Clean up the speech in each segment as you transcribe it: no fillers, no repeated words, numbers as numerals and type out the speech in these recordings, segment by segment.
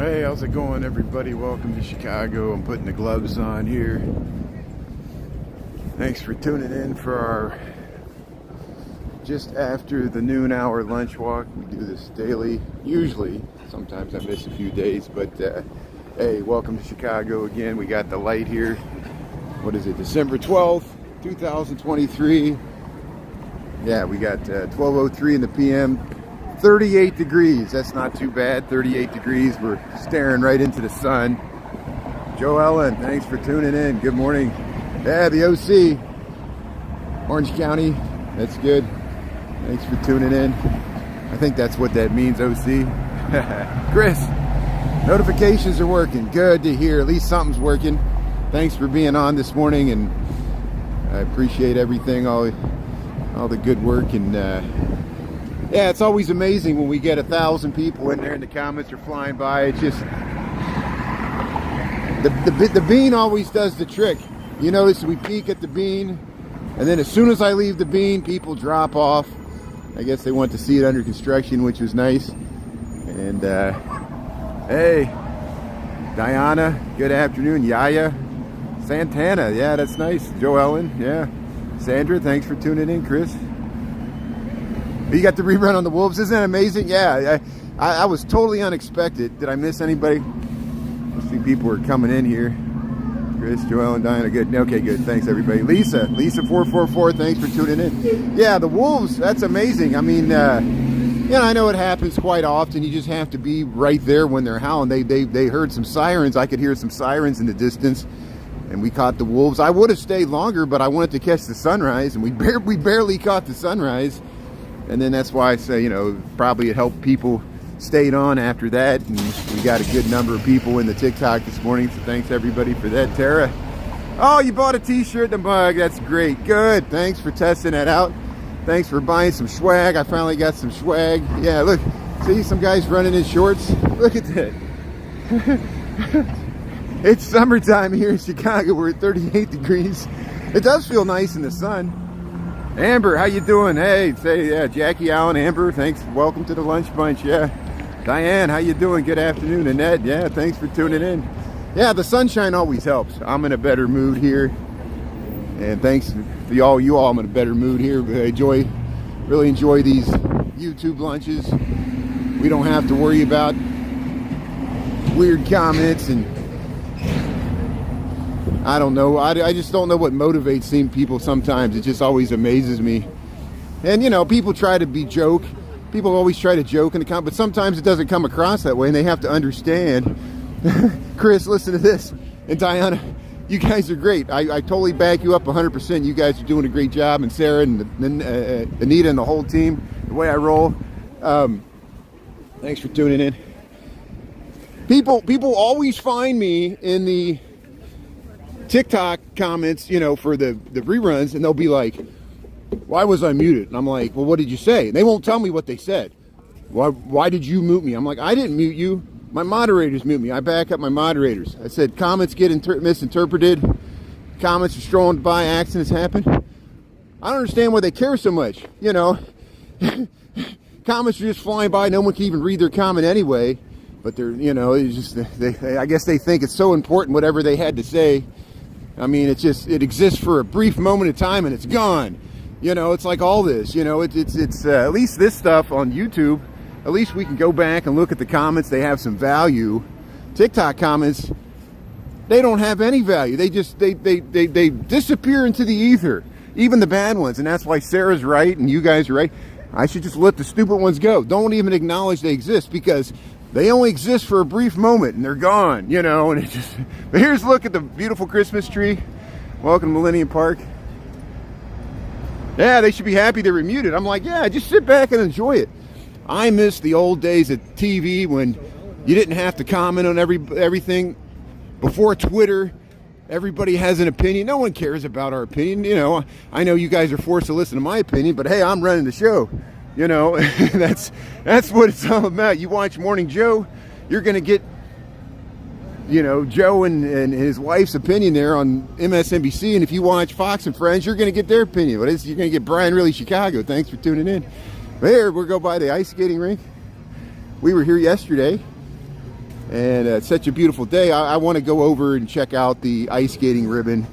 Hey, how's it going, everybody? Welcome to Chicago. I'm putting the gloves on here. Thanks for tuning in for our just after the noon hour lunch walk. We do this daily, usually. Sometimes I miss a few days, but hey, welcome to Chicago again. We got the light here. What is it, December 12th, 2023. Yeah, we got 12:03 in the PM. 38 degrees, that's not too bad. 38 degrees, we're staring right into the sun. Joe Ellen, thanks for tuning in. Good morning. Yeah, the OC, Orange County, that's good. Thanks for tuning in. I think that's what that means, OC. Chris, notifications are working. Good to hear, at least something's working. Thanks for being on this morning, and I appreciate everything, all the good work, and yeah, it's always amazing when we get 1,000 people in there and the comments are flying by. It's just the bean always does the trick. You notice we peak at the bean, and then as soon as I leave the bean, people drop off. I guess they want to see it under construction, which was nice. And hey, Diana, good afternoon. Yaya, Santana, yeah, that's nice. Joe Ellen, yeah. Sandra, thanks for tuning in. Chris, you got the rerun on the Wolves. Isn't that amazing? Yeah, I was totally unexpected. Did I miss anybody? I see people are coming in here. Chris, Joel, and Diana. Good. Okay, good. Thanks, everybody. Lisa 444. Thanks for tuning in. Yeah, the Wolves. That's amazing. I mean, you know, I know it happens quite often. You just have to be right there when they're howling. They heard some sirens. I could hear some sirens in the distance, and we caught the Wolves. I would have stayed longer, but I wanted to catch the sunrise, and we barely caught the sunrise. And then that's why I say, you know, probably it helped people stayed on after that. And we got a good number of people in the TikTok this morning. So thanks everybody for that. Tara, oh, you bought a t-shirt and a mug. That's great. Good. Thanks for testing that out. Thanks for buying some swag. I finally got some swag. Yeah, look, see some guys running in shorts. Look at that. It's summertime here in Chicago. We're at 38 degrees. It does feel nice in the sun. Amber, how you doing? Hey, say, yeah, Jackie, Allen, Amber, thanks. Welcome to the lunch bunch, yeah. Diane, how you doing? Good afternoon. Annette, yeah, thanks for tuning in. Yeah, the sunshine always helps. I'm in a better mood here. And thanks to you all, I'm in a better mood here. I really enjoy these YouTube lunches. We don't have to worry about weird comments and I don't know. I just don't know what motivates some people sometimes. It just always amazes me. And, you know, people try to be joke. People always try to joke in the comment, but sometimes it doesn't come across that way, and they have to understand. Chris, listen to this. And Diana, you guys are great. I totally back you up 100%. You guys are doing a great job. And Sarah and Anita and the whole team, the way I roll. Thanks for tuning in. People always find me in the TikTok comments, you know, for the reruns, and they'll be like, why was I muted? And I'm like, well, what did you say? And they won't tell me what they said. Why did you mute me? I'm like, I didn't mute you. My moderators mute me. I back up my moderators. I said comments get misinterpreted. Comments are strolling by, accidents happen. I don't understand why they care so much. You know, comments are just flying by. No one can even read their comment anyway. But they're, you know, it's just, I guess they think it's so important, whatever they had to say. I mean, it exists for a brief moment of time and it's gone. You know, it's like all this, you know, it's at least this stuff on YouTube, at least we can go back and look at the comments. They have some value. TikTok comments, they don't have any value. They just, they disappear into the ether, even the bad ones. And that's why Sarah's right and you guys are right. I should just let the stupid ones go. Don't even acknowledge they exist, because they only exist for a brief moment and they're gone, you know. And it just, but here's a look at the beautiful Christmas tree. Welcome to Millennium Park. Yeah, they should be happy they were muted. I'm like, yeah, just sit back and enjoy it. I miss the old days at TV when you didn't have to comment on everything. Before Twitter, everybody has an opinion. No one cares about our opinion. You know, I know you guys are forced to listen to my opinion, but hey, I'm running the show. You know, that's what it's all about. You watch Morning Joe, you're going to get, you know, Joe and his wife's opinion there on MSNBC. And if you watch Fox and Friends, you're going to get their opinion. But you're going to get Brian Really Chicago. Thanks for tuning in. There, we'll go by the ice skating rink. We were here yesterday. And it's such a beautiful day. I want to go over and check out the ice skating ribbon,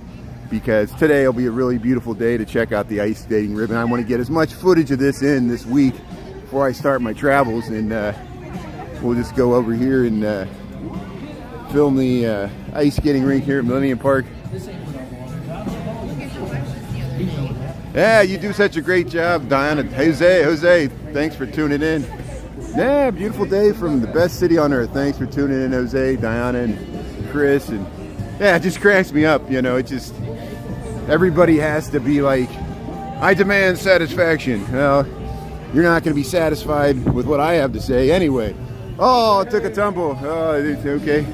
because today will be a really beautiful day to check out the ice skating ribbon. I want to get as much footage of this in this week before I start my travels, and we'll just go over here and film the ice skating rink here at Millenium Park. Yeah, you do such a great job, Diana. Jose, thanks for tuning in. Yeah, beautiful day from the best city on earth. Thanks for tuning in, Jose, Diana, and Chris. And yeah, it just cracks me up. You know, it just, everybody has to be like, I demand satisfaction. Well, you're not going to be satisfied with what I have to say anyway. Oh, it took a tumble. Oh, it's okay.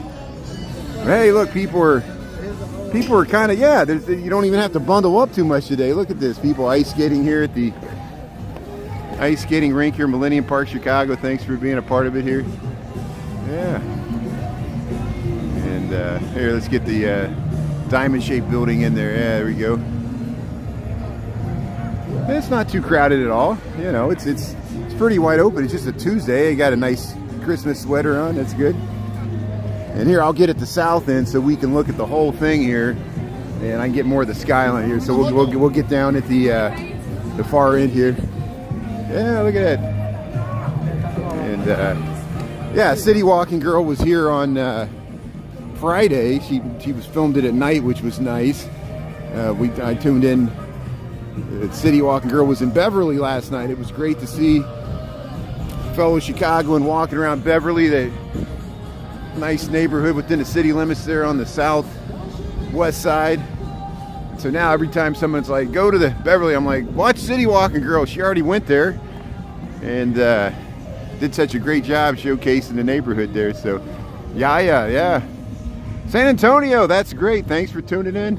Hey, look, people are kind of, yeah, you don't even have to bundle up too much today. Look at this. People ice skating here at the ice skating rink here in Millenium Park, Chicago. Thanks for being a part of it here. Yeah. And here, let's get the diamond-shaped building in there. Yeah, there we go. It's not too crowded at all. You know, it's pretty wide open. It's just a Tuesday. I got a nice Christmas sweater on. That's good. And here, I'll get at the south end so we can look at the whole thing here, and I can get more of the skyline here. So we'll get down at the far end here. Yeah, look at that. And yeah, City Walking Girl was here on Friday. She was filmed it at night, which was nice. I tuned in. City Walking Girl was in Beverly last night. It was great to see fellow Chicagoan walking around Beverly. That nice neighborhood within the city limits there on the southwest side. So now every time someone's like, go to the Beverly, I'm like, watch City Walking Girl. She already went there and did such a great job showcasing the neighborhood there. So yeah. San Antonio, that's great. Thanks for tuning in.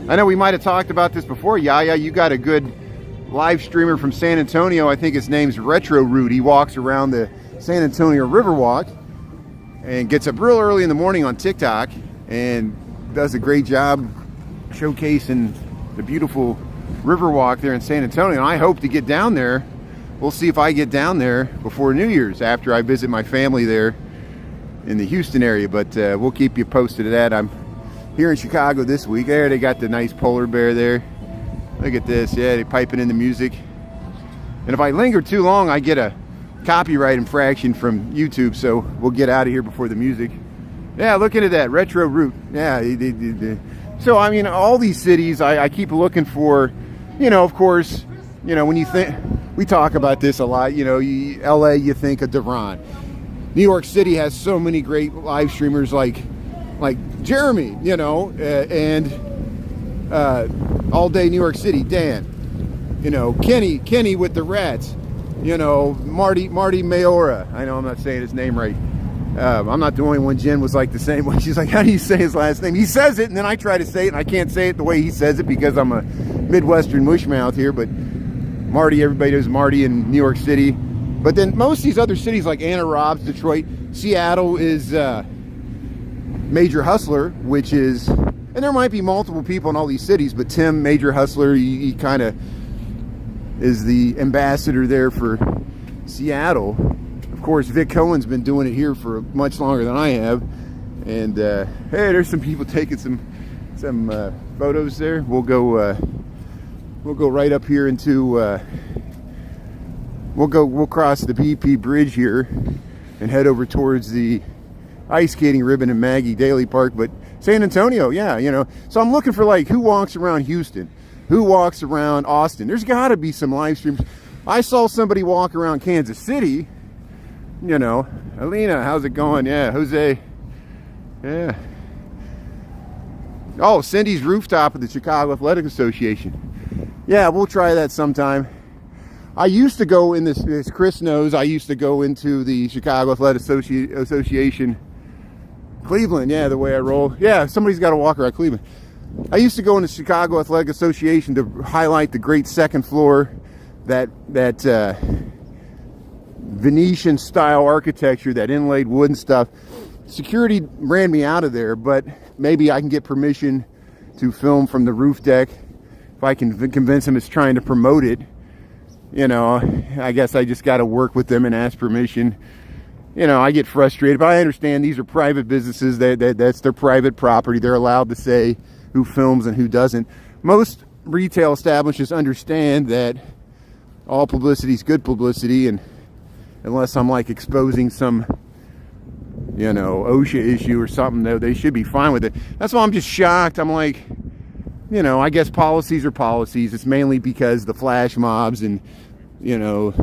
I know we might have talked about this before. Yaya, you got a good live streamer from San Antonio. I think his name's Retro Root. He walks around the San Antonio Riverwalk and gets up real early in the morning on TikTok and does a great job showcasing the beautiful Riverwalk there in San Antonio. And I hope to get down there. We'll see if I get down there before New Year's after I visit my family there in the Houston area. But we'll keep you posted of that. I'm here in Chicago this week. There, they got the nice polar bear there. Look at this. Yeah, they're piping in the music. And if I linger too long, I get a copyright infraction from YouTube, so we'll get out of here before the music. Yeah, look into that Retro Root. Yeah, so I mean, all these cities, I keep looking for, you know, of course, you know, when you think, we talk about this a lot, you know, LA, you think of Duran. New York City has so many great live streamers like Jeremy, you know, and All Day New York City, Dan, you know, Kenny with the Rats, you know, Marty Mayora. I know I'm not saying his name right. I'm not the only one. Jen was like the same way. She's like, how do you say his last name? He says it, and then I try to say it, and I can't say it the way he says it because I'm a Midwestern mushmouth here. But Marty, everybody knows Marty in New York City. But then most of these other cities like Anna Robs, Detroit, Seattle is Major Hustler, which is, and there might be multiple people in all these cities, but Tim, Major Hustler, he kind of is the ambassador there for Seattle. Of course, Vic Cohen's been doing it here for much longer than I have. And hey, there's some people taking some photos there. We'll go right up here into we'll cross the BP Bridge here and head over towards the ice skating ribbon in Maggie, Daley Park. But San Antonio, yeah, you know. So I'm looking for like who walks around Houston, who walks around Austin. There's got to be some live streams. I saw somebody walk around Kansas City. You know, Alina, how's it going? Yeah, Jose. Yeah. Oh, Cindy's rooftop of the Chicago Athletic Association. Yeah, we'll try that sometime. I used to go in this, as Chris knows, I used to go into the Chicago Athletic Association. Cleveland, yeah, the way I roll. Yeah, somebody's got to walk around Cleveland. I used to go in the Chicago Athletic Association to highlight the great second floor, that Venetian style architecture, that inlaid wood and stuff. Security ran me out of there, but maybe I can get permission to film from the roof deck if I can convince them it's trying to promote it. You know, I guess I just got to work with them and ask permission. you know, I get frustrated, but I understand these are private businesses. That's their private property. They're allowed to say who films and who doesn't. Most retail establishments understand that all publicity is good publicity, and unless I'm like exposing some, you know, OSHA issue or something, though, they should be fine with it. That's why I'm just shocked. I'm like, you know, I guess policies are policies. It's mainly because the flash mobs and, you know,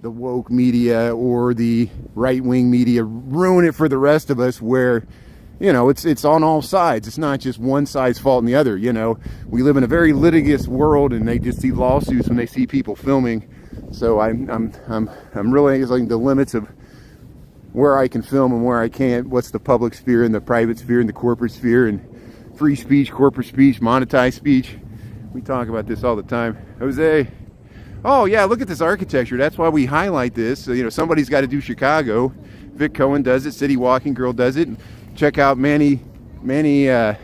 the woke media or the right-wing media ruin it for the rest of us, where, you know, it's on all sides. It's not just one side's fault and the other. You know, we live in a very litigious world, and they just see lawsuits when they see people filming. So I'm realizing the limits of where I can film and where I can't. What's the public sphere and the private sphere and the corporate sphere, and free speech, corporate speech, monetized speech. We talk about this all the time. Jose. Oh yeah, look at this architecture. That's why we highlight this. So, you know, somebody's got to do Chicago. Vic Cohen does it. City Walking Girl does it. Check out Manny Vega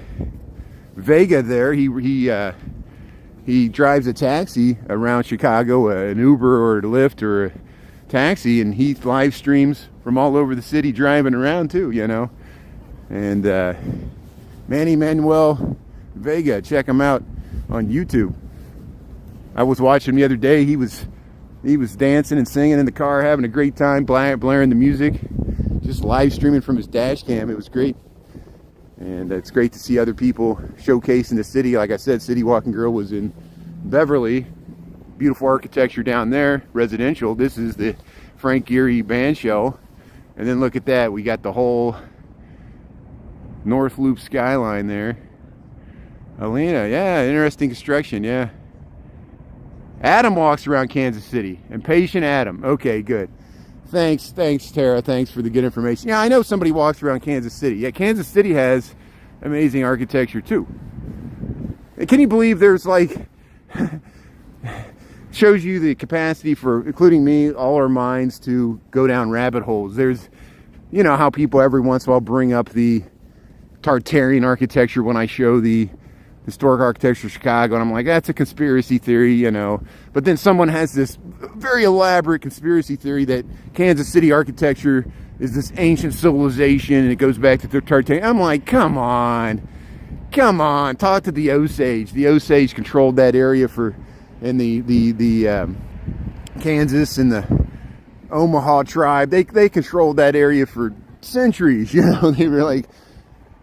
there. He drives a taxi around Chicago, an Uber or a Lyft or a taxi, and he live streams from all over the city driving around too, you know. And Manny Manuel Vega, check him out on YouTube. I was watching him the other day. He was dancing and singing in the car, having a great time, blaring the music, just live streaming from his dash cam. It was great. And it's great to see other people showcasing the city. Like I said, City Walking Girl was in Beverly. Beautiful architecture down there, residential. This is the Frank Gehry band shell. And then look at that. We got the whole North Loop skyline there. Alena, yeah, interesting construction, yeah. Adam walks around Kansas City. Impatient Adam. Okay, good. Thanks, Tara. Thanks for the good information. Yeah, I know somebody walks around Kansas City. Yeah, Kansas City has amazing architecture too. And can you believe there's like, shows you the capacity for, including me, all our minds to go down rabbit holes. There's, you know, how people every once in a while bring up the Tartarian architecture when I show the historic architecture of Chicago, and I'm like, that's a conspiracy theory, you know. But then someone has this very elaborate conspiracy theory that Kansas City architecture is this ancient civilization and it goes back to the Tartarian. I'm like, come on, talk to the Osage. The Osage controlled that area in the Kansas and the Omaha tribe. They controlled that area for centuries, you know. They were like,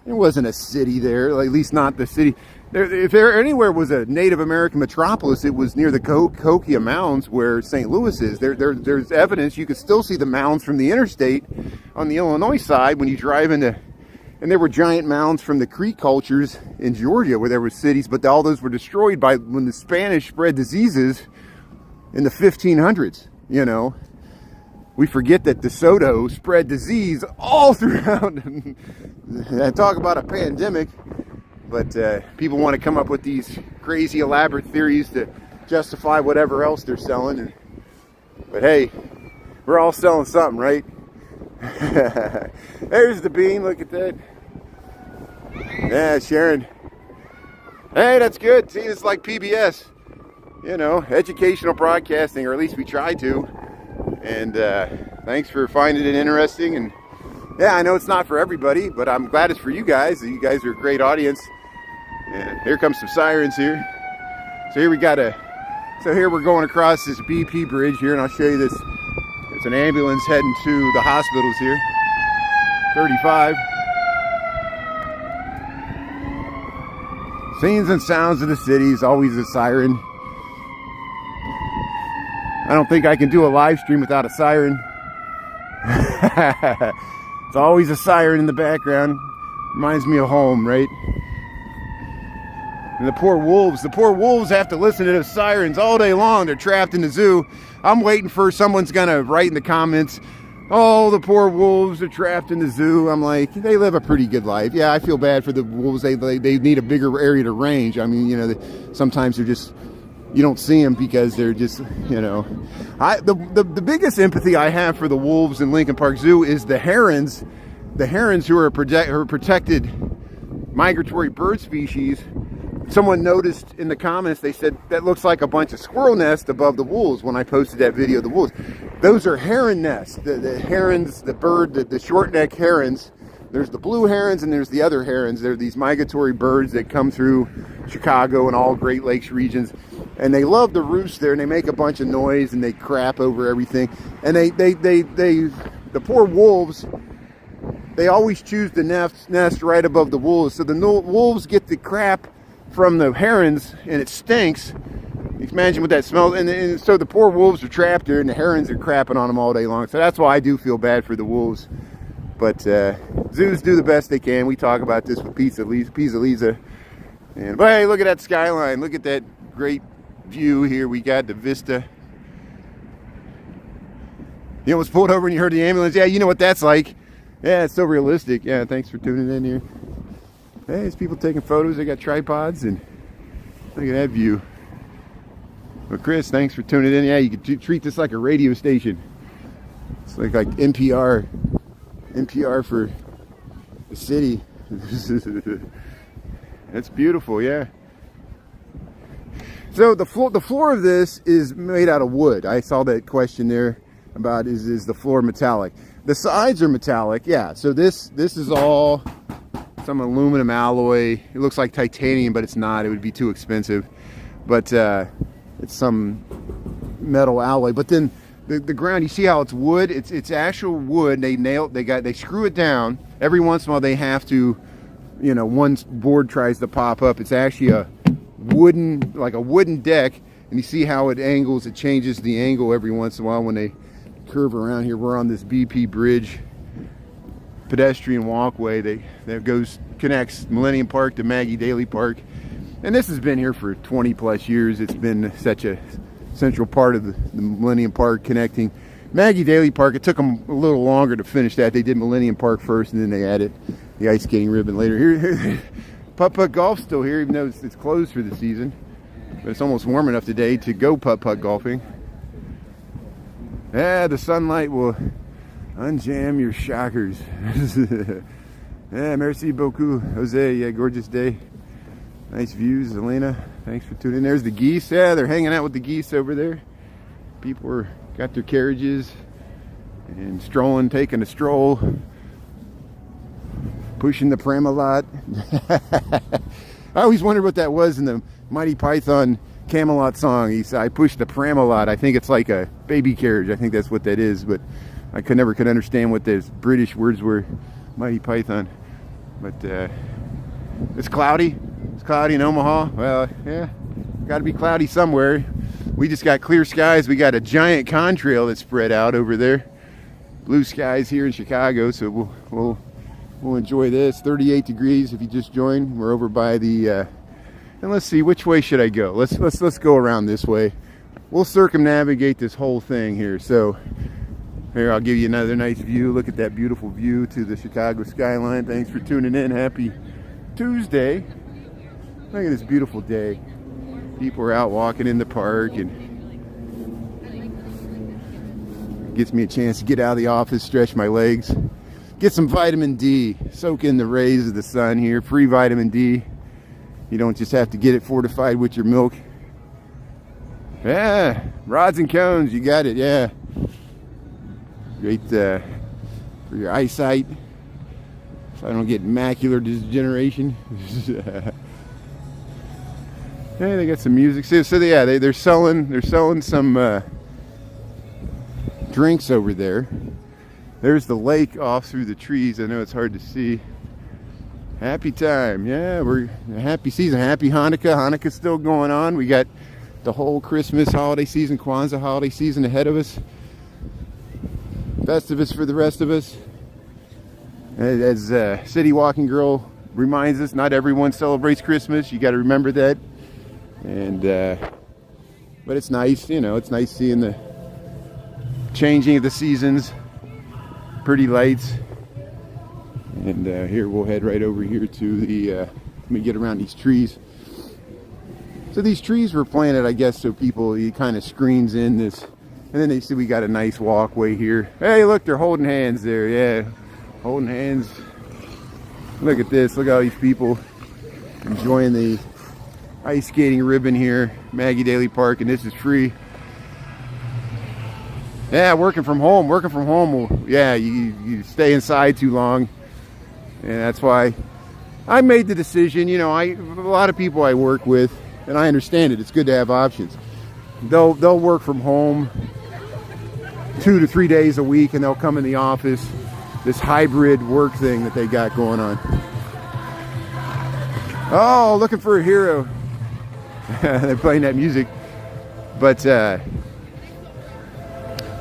there wasn't a city there, at least not the city. If there anywhere was a Native American metropolis, it was near the Cahokia Mounds where St. Louis is. There's evidence. You can still see the mounds from the interstate on the Illinois side when you drive into, and there were giant mounds from the Creek cultures in Georgia where there were cities, but all those were destroyed by when the Spanish spread diseases in the 1500s, you know. We forget that DeSoto spread disease all throughout. Talk about a pandemic. But people want to come up with these crazy elaborate theories to justify whatever else they're selling. But hey, we're all selling something, right? There's the bean. Look at that. Yeah, Sharon. Hey, that's good. See, it's like PBS. You know, educational broadcasting, or at least we try to. And thanks for finding it interesting. And yeah, I know it's not for everybody, but I'm glad it's for you guys. You guys are a great audience. And here comes some sirens here. So here we're going across this BP bridge here, and I'll show you this. It's an ambulance heading to the hospitals here. 35. Scenes and sounds of the city is always a siren. I don't think I can do a live stream without a siren. It's always a siren in the background. Reminds me of home, right? And the poor wolves have to listen to those sirens all day long. They're trapped in the zoo. I'm waiting for someone's gonna write in the comments, oh, the poor wolves are trapped in the zoo. I'm like, they live a pretty good life. Yeah, I feel bad for the wolves. They need a bigger area to range. I mean, you know, sometimes they're just, you don't see them because they're just, you know. The biggest empathy I have for the wolves in Lincoln Park Zoo is the herons. The herons who are protected migratory bird species someone noticed in the comments, they said that looks like a bunch of squirrel nests above the wolves when I posted that video of the wolves. Those are heron nests. The herons, the bird, the short-necked herons. There's the blue herons and there's the other herons. They're these migratory birds that come through Chicago and all Great Lakes regions. And they love to roost there, and they make a bunch of noise and they crap over everything. And the poor wolves, they always choose the nest right above the wolves. So the wolves get the crap from the herons, and it stinks. You can imagine what that smells. And so the poor wolves are trapped there, and the herons are crapping on them all day long. So that's why I do feel bad for the wolves. But zoos do the best they can. We talk about this with Pizza Lisa. And but hey, look at that skyline. Look at that great view here. We got the vista. You almost pulled over and you heard the ambulance. Yeah, you know what that's like. Yeah, it's so realistic. Yeah, thanks for tuning in here. Hey, there's people taking photos. They got tripods, and look at that view. Well, Chris, thanks for tuning in. Yeah, you can treat this like a radio station. It's like NPR for the city. That's beautiful, yeah. So the floor of this is made out of wood. I saw that question there about is the floor metallic. The sides are metallic, yeah. So this is all some aluminum alloy. It looks like titanium, but it's not. It would be too expensive. But it's some metal alloy. But then the ground, you see how it's wood? It's actual wood. They screw it down. Every once in a while they have to, you know, one board tries to pop up. It's actually a wooden deck, and you see how it angles. It changes the angle every once in a while when they curve around here. We're on this BP bridge pedestrian walkway that connects Millenium Park to Maggie Daley Park, and this has been here for 20 plus years. It's been such a central part of the Millenium Park, connecting Maggie Daley Park. It took them a little longer to finish that. They did Millenium Park first, and then they added the ice skating ribbon later. Here putt-putt golf's still here, even though it's closed for the season, but it's almost warm enough today to go putt-putt golfing. Yeah, the sunlight will unjam your shockers. Yeah, merci beaucoup, Jose. Yeah, gorgeous day. Nice views, Elena. Thanks for tuning in. There's the geese. Yeah, they're hanging out with the geese over there. People got their carriages and strolling, taking a stroll, pushing the Pram-A-Lot. I always wondered what that was in the Mighty Python Camelot song. He said, "I pushed the Pram-A-Lot." I think it's like a baby carriage. I think that's what that is, but I never could understand what those British words were. Mighty Python. But it's cloudy. It's cloudy in Omaha. Well, yeah, got to be cloudy somewhere. We just got clear skies. We got a giant contrail that's spread out over there. Blue skies here in Chicago, so we'll enjoy this. 38 degrees if you just joined. We're over by the and let's see, which way should I go? Let's go around this way. We'll circumnavigate this whole thing here. So here, I'll give you another nice view. Look at that beautiful view to the Chicago skyline. Thanks for tuning in. Happy Tuesday. Look at this beautiful day. People are out walking in the park, and gets me a chance to get out of the office, stretch my legs, get some vitamin D, soak in the rays of the sun here. Free vitamin D. You don't just have to get it fortified with your milk. Yeah, rods and cones, you got it, yeah. Great for your eyesight, so I don't get macular degeneration. Hey, they got some music. So yeah, they're selling some drinks over there. There's the lake off through the trees. I know it's hard to see. Happy time, yeah, we're a happy season. Happy Hanukkah. Hanukkah's still going on. We got the whole Christmas holiday season, Kwanzaa holiday season ahead of us. Festivus for the rest of us. As City Walking Girl reminds us, not everyone celebrates Christmas. You got to remember that. And but it's nice, you know, it's nice seeing the changing of the seasons. Pretty lights. And here we'll head right over here to the let me get around these trees. So these trees were planted, I guess, so it kind of screens in this, and then they see we got a nice walkway here. Hey, look, they're holding hands there. Yeah, holding hands. Look at this. Look at all these people enjoying the ice skating ribbon here, Maggie Daley Park, and this is free. Yeah, working from home. Yeah, you stay inside too long, and that's why I made the decision. You know, a lot of people I work with, and I understand it. It's good to have options. They'll work from home 2 to 3 days a week, and they'll come in the office. This hybrid work thing that they got going on. Oh, looking for a hero. They're playing that music, but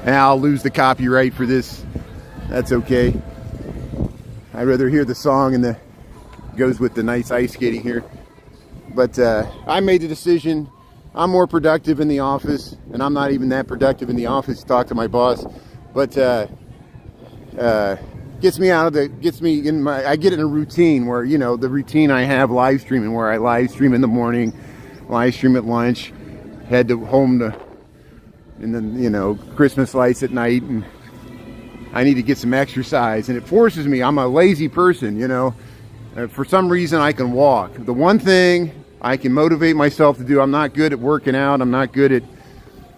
I'll lose the copyright for this. That's okay. I'd rather hear the song and the goes with the nice ice skating here. But I made the decision. I'm more productive in the office, and I'm not even that productive in the office to talk to my boss. But gets me in my. I get in a routine where, you know, the routine I have live streaming, where I live stream in the morning, live stream at lunch, head to home to. And then, you know, Christmas lights at night, and I need to get some exercise, and it forces me. I'm a lazy person, you know. For some reason, I can walk. The one thing I can motivate myself to do, I'm not good at working out. I'm not good at,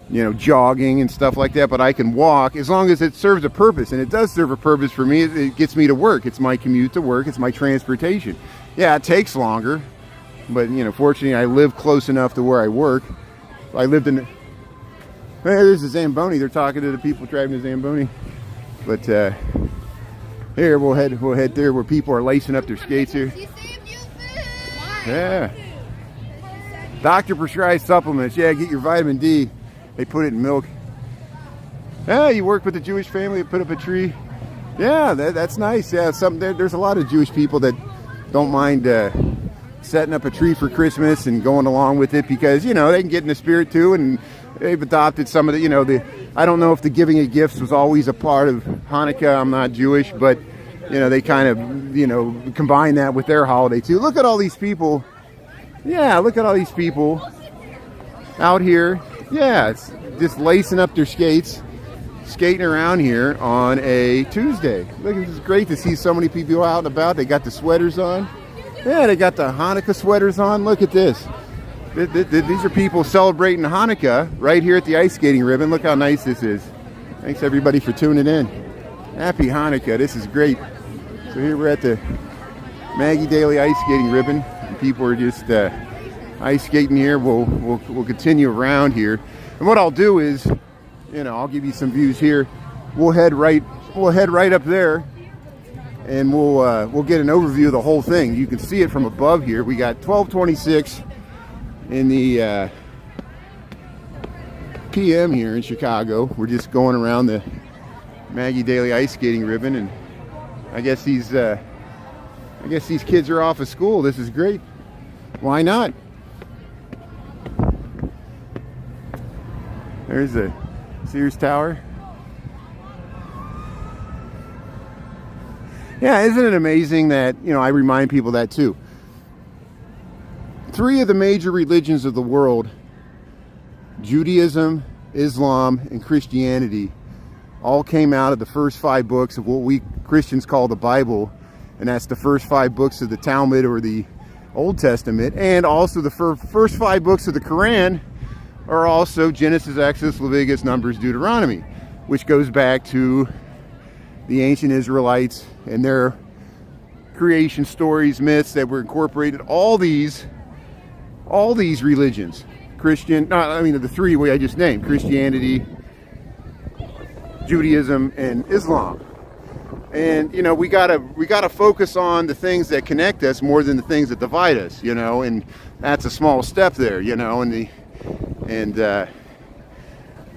you know, jogging and stuff like that, but I can walk as long as it serves a purpose, and it does serve a purpose for me. It gets me to work. It's my commute to work. It's my transportation. Yeah, it takes longer, but, you know, fortunately, I live close enough to where I work. I lived in... Hey, there's a Zamboni. They're talking to the people driving the Zamboni. But here we'll head there where people are lacing up their skates here. Yeah. Doctor prescribed supplements. Yeah, get your vitamin D. They put it in milk. Yeah, you work with a Jewish family that put up a tree. Yeah, that's nice. Yeah, there's a lot of Jewish people that don't mind setting up a tree for Christmas and going along with it because, you know, they can get in the spirit too, and they've adopted some of the, you know, I don't know if the giving of gifts was always a part of Hanukkah. I'm not Jewish, but, you know, they kind of, you know, combine that with their holiday too. Look at all these people. Yeah, look at all these people out here. Yeah, it's just lacing up their skates, skating around here on a Tuesday. Look, it's great to see so many people out and about. They got the sweaters on. Yeah, they got the Hanukkah sweaters on. Look at this. These are people celebrating Hanukkah right here at the ice skating ribbon. Look how nice this is. Thanks everybody for tuning in. Happy Hanukkah. This is great. So here we're at the Maggie Daley ice skating ribbon. And people are just ice skating here. We'll continue around here. And what I'll do is, you know, I'll give you some views here. We'll head right up there, and we'll get an overview of the whole thing. You can see it from above here. We got 1226 in the PM here in Chicago. We're just going around the Maggie Daley ice skating ribbon, and I guess these kids are off of school. This is great. Why not? There's the Sears Tower. Yeah, isn't it amazing that, you know, I remind people that too. 3 of the major religions of the world, Judaism, Islam, and Christianity, all came out of the first 5 books of what we Christians call the Bible, and that's the first 5 books of the Talmud or the Old Testament, and also the first 5 books of the Quran are also Genesis, Exodus, Leviticus, Numbers, Deuteronomy, which goes back to the ancient Israelites and their creation stories, myths that were incorporated. All these religions, the 3 I just named, Christianity, Judaism, and Islam. And, you know, we gotta focus on the things that connect us more than the things that divide us, you know, and that's a small step there, you know,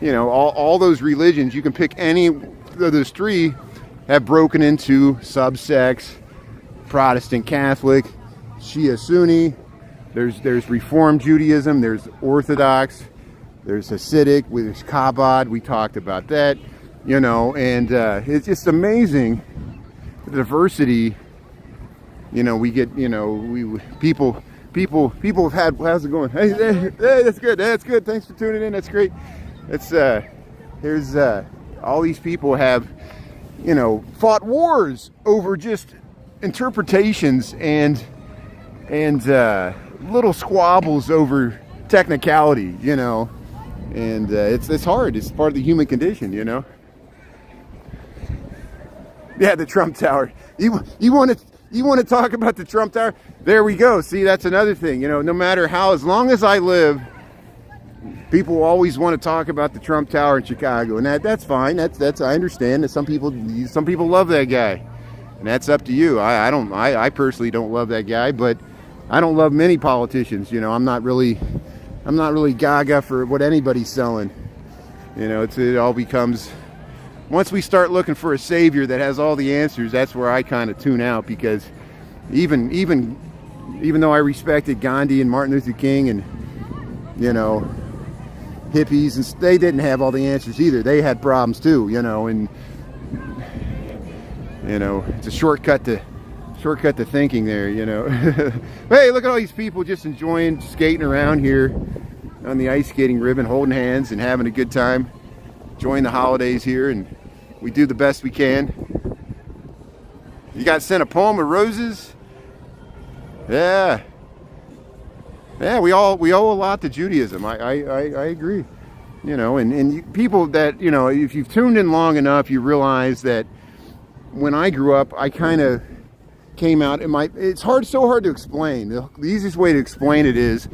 you know, all those religions, you can pick any of those 3, have broken into subsects: Protestant, Catholic, Shia, Sunni. There's Reform Judaism, there's Orthodox, there's Hasidic, there's Chabad. We talked about that, you know, and it's just amazing the diversity. You know, we get, you know, people have had. How's it going? Hey, that's good. That's good. Thanks for tuning in. That's great. It's there's all these people have, you know, fought wars over just interpretations and little squabbles over technicality, you know, and it's hard. It's part of the human condition, you know. Yeah, the Trump Tower. You want to talk about the Trump Tower? There we go. See, that's another thing. You know, no matter how, as long as I live, people always want to talk about the Trump Tower in Chicago, and that's fine. That's I understand that some people love that guy, and that's up to you. I personally don't love that guy, but I don't love many politicians. You know, I'm not really gaga for what anybody's selling. You know, it all becomes, once we start looking for a savior that has all the answers, that's where I kind of tune out, because even though I respected Gandhi and Martin Luther King and, you know, hippies, and they didn't have all the answers either. They had problems too, you know, and you know, it's a shortcut to thinking there, you know. Hey, look at all these people just enjoying skating around here on the ice skating ribbon, holding hands and having a good time, enjoying the holidays here, and we do the best we can. You got sent a poem of roses? Yeah, we owe a lot to Judaism. I agree. You know, and people that, you know, if you've tuned in long enough, you realize that when I grew up, I kind of came out, and it's so hard to explain. The easiest way to explain it is,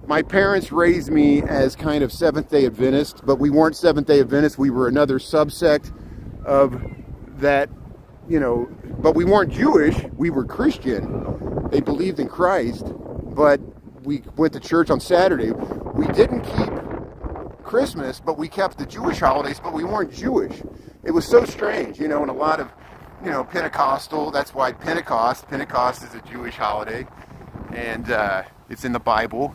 my parents raised me as kind of Seventh-day Adventist, but we weren't Seventh-day Adventists. We were another subsect of that, you know, but we weren't Jewish. We were Christian. They believed in Christ, but we went to church on Saturday. We didn't keep Christmas, but we kept the Jewish holidays, but we weren't Jewish. It was so strange, you know, and a lot of, you know, Pentecostal, that's why Pentecost is a Jewish holiday, and it's in the Bible.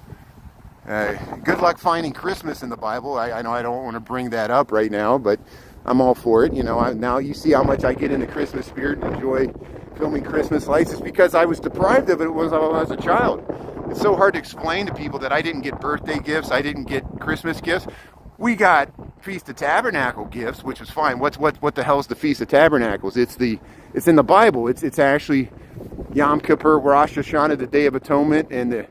Good luck finding Christmas in the Bible. I know I don't want to bring that up right now, but I'm all for it. You know, now you see how much I get into Christmas spirit and enjoy filming Christmas lights. It's because I was deprived of it when I was a child. It's so hard to explain to people that I didn't get birthday gifts, I didn't get Christmas gifts. We got Feast of Tabernacle gifts, which is fine. What the hell is the Feast of Tabernacles? It's in the Bible. It's actually Yom Kippur, Rosh Hashanah, the Day of Atonement, and the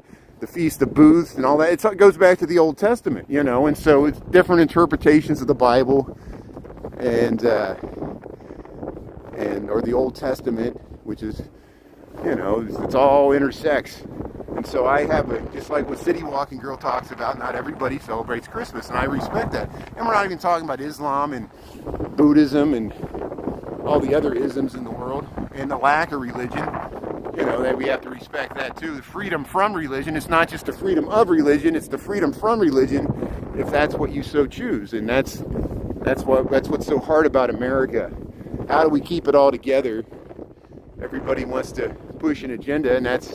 Feast of Booths and all that. It goes back to the Old Testament, you know, and so it's different interpretations of the Bible, and or the Old Testament, which is, you know, it's all intersects. And so I have just like what City Walking Girl talks about, not everybody celebrates Christmas, and I respect that. And we're not even talking about Islam and Buddhism and all the other isms in the world, and the lack of religion. You know, that we have to respect that too. The freedom from religion. It's not just the freedom of religion, it's the freedom from religion, if that's what you so choose. And that's what's so hard about America. How do we keep it all together? Everybody wants to push an agenda, and that's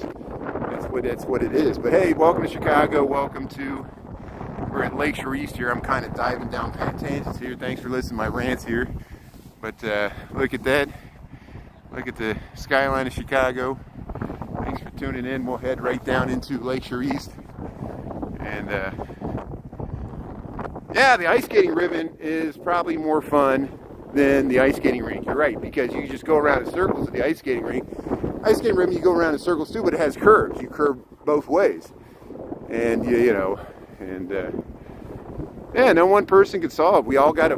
what it is. But hey, welcome to Chicago. We're at Lakeshore East here. I'm kind of diving down tangents here. Thanks for listening to my rants here. But look at that. Look at the skyline of Chicago. Thanks for tuning in. We'll head right down into Lakeshore East. And yeah, the ice skating ribbon is probably more fun than the ice skating rink. You're right, because you just go around in circles at the ice skating rink. Ice skating ribbon, you go around in circles too, but it has curves. You curve both ways. And you know, and yeah, no one person can solve. We gotta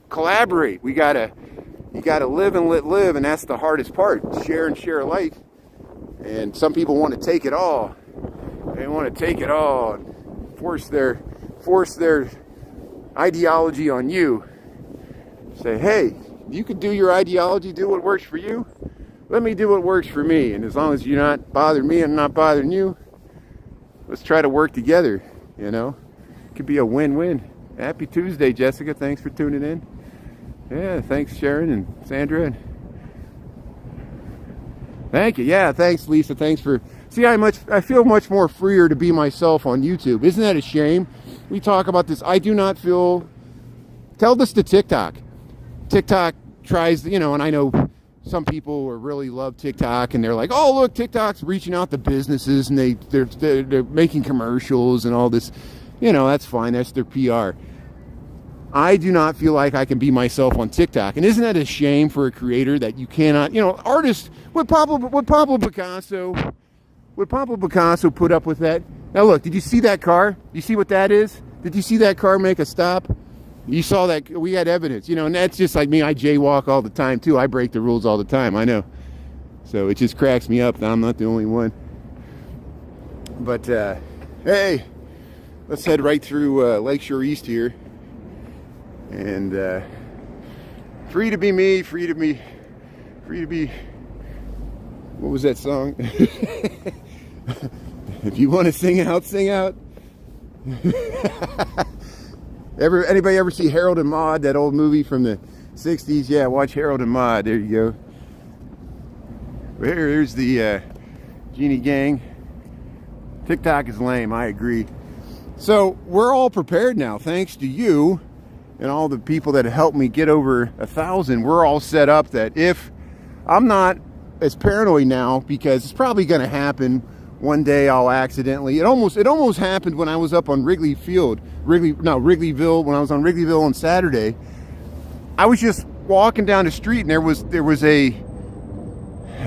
collaborate. You gotta live and let live, and that's the hardest part. Share and share alike. And some people want to take it all. They want to take it all and force their ideology on you. Say, hey, you can do your ideology, do what works for you. Let me do what works for me. And as long as you're not bothering me and I'm not bothering you, let's try to work together, you know. It could be a win-win. Happy Tuesday, Jessica. Thanks for tuning in. Yeah, thanks, Sharon and Sandra. Thank you. Yeah, thanks, Lisa. Thanks for... See, I feel much more freer to be myself on YouTube. Isn't that a shame? We talk about this. I do not feel... Tell this to TikTok. TikTok tries, you know, and I know some people really love TikTok, and they're like, oh, look, TikTok's reaching out to businesses, and they're making commercials and all this. You know, that's fine. That's their PR. I do not feel like I can be myself on TikTok. And isn't that a shame for a creator that you cannot, you know, artists, with Pablo Picasso, would Pablo Picasso put up with that? Now look, did you see that car? You see what that is? Did you see that car make a stop? You saw that, we had evidence, you know, and that's just like me. I jaywalk all the time too. I break the rules all the time, I know. So it just cracks me up that I'm not the only one. But hey, let's head right through Lakeshore East here. And free to be me, free to be, what was that song? If you want to sing out, sing out. Anybody ever see Harold and Maude, that old movie from the 60s? Yeah, watch Harold and Maude. There you go. Here's the Genie Gang. TikTok is lame, I agree. So we're all prepared now, thanks to you and all the people that helped me get over 1,000. We're all set up that if I'm not as paranoid now, because it's probably going to happen one day, I'll accidentally. It almost happened when I was up on Wrigleyville, when I was on Wrigleyville on Saturday. I was just walking down the street and there was a